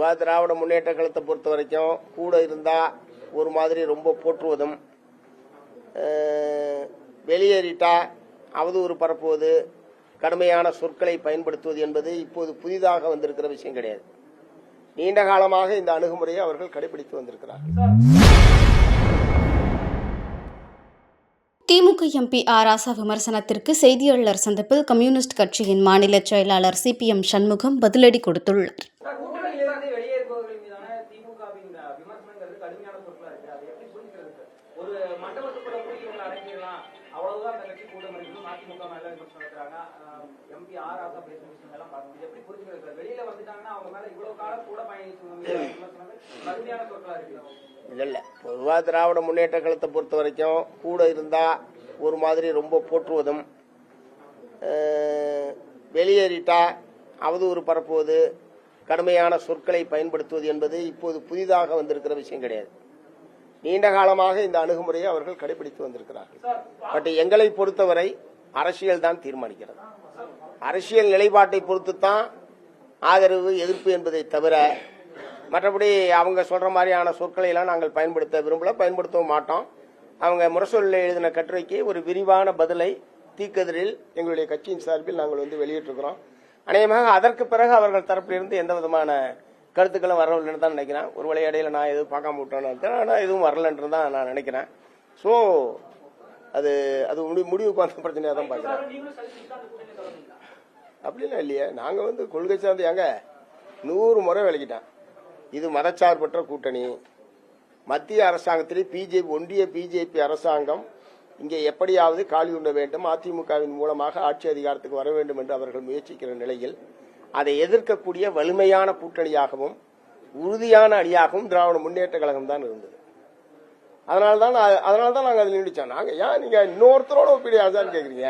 பொதுவாக திராவிட முன்னேற்ற கழகத்தை பொறுத்த வரைக்கும் கூட இருந்தால் ஒரு மாதிரி ரொம்ப போற்றுவதும், வெளியேறிட்டா அவதூறு பரப்புவது, கடுமையான சொற்களை பயன்படுத்துவது என்பது இப்போது புதிதாக வந்திருக்கிற விஷயம் கிடையாது. நீண்ட காலமாக இந்த அணுகுமுறையை அவர்கள் கடைபிடித்து வந்திருக்கிறார். திமுக எம்பி ராசா விமர்சனத்திற்கு செய்தியாளர் சந்திப்பில் கம்யூனிஸ்ட் கட்சியின் மாநில செயலாளர் சிபிஎம் சண்முகம் பதிலடி கொடுத்துள்ளார். இல்ல, பொதுவாக திராவிட முன்னேற்ற கழகத்தை பொறுத்த வரைக்கும் கூட இருந்தா ஒரு மாதிரி ரொம்ப போற்றுவதும், வெளியேறிட்டா அவதூறு பரப்புவது, கடுமையான சொற்களை பயன்படுத்துவது என்பது இப்போது புதிதாக வந்திருக்கிற விஷயம் கிடையாது. நீண்ட காலமாக இந்த அணுகுமுறையை அவர்கள் கடைபிடித்து வந்திருக்கிறார்கள். பட் எங்களை பொறுத்தவரை அரசியல் தான் தீர்மானிக்கிறது. அரசியல் நிலைப்பாட்டை பொறுத்துத்தான் ஆதரவு எதிர்ப்பு என்பதை தவிர மற்றபடி அவங்க சொல்ற மாதிரியான சொற்களை எல்லாம் நாங்கள் பயன்படுத்த விரும்பல, பயன்படுத்தவும் மாட்டோம். அவங்க முரசொலியில் எழுதின கட்டுரைக்கு ஒரு விரிவான பதிலை தீக்கதிரில் எங்களுடைய கட்சியின் சார்பில் நாங்கள் வெளியிட்டிருக்கிறோம். அநேகமாக அதற்கு பிறகு அவர்கள் தரப்பிலிருந்து எந்த விதமான கருத்துக்களும் வரவில்லைன்னு தான் நினைக்கிறேன். ஒரு இடையில நான் எதுவும் பார்க்காம விட்டோன்னு, ஆனால் எதுவும் வரலன்று தான் நான் நினைக்கிறேன். ஸோ அது அது முடிவுக்கு வந்த பிரச்சனையாக தான் பார்க்கிறேன். அப்படிலாம் இல்லையே, நாங்கள் கொள்கை சார்ந்து ஏங்க 100 முறை விளக்கிட்டேன். இது மதச்சார்பற்ற கூட்டணி. மத்திய அரசாங்கத்திலே ஒன்றிய பிஜேபி அரசாங்கம் இங்கே எப்படியாவது காலி உண்ண வேண்டும், அதிமுகவின் மூலமாக ஆட்சி அதிகாரத்துக்கு வர வேண்டும் என்று அவர்கள் முயற்சிக்கிற நிலையில் அதை எதிர்க்கக்கூடிய வலிமையான கூட்டணியாகவும் உறுதியான அணியாகவும் திராவிட முன்னேற்ற கழகம் தான் இருந்தது. அதனால்தான் நாங்கள் அதில் நீடிச்சோம். நாங்க ஏன் நீங்க இன்னொருத்தரோட ஒப்பிடியாதான் கேக்குறீங்க?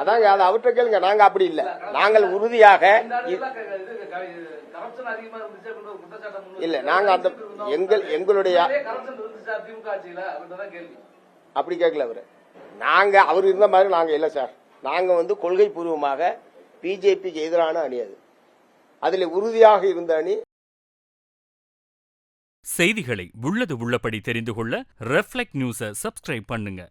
அதாங்க, அது அவர்கிட்ட கேளுங்க. நாங்க அப்படி இல்லை, நாங்கள் உறுதியாக இல்ல, நாங்க அந்த எங்களுடைய அப்படி கேட்கல அவரு. நாங்க அவர் இருந்த மாதிரி நாங்க இல்ல சார். நாங்க கொள்கை பூர்வமாக பிஜேபிக்கு எதிரான அணி, அதுல உறுதியாக இருந்த அணி. செய்திகளை உள்ளது உள்ளபடி தெரிந்து கொள்ள ரெஃப்ளெக்ட் நியூஸை சப்ஸ்கிரைப் பண்ணுங்க.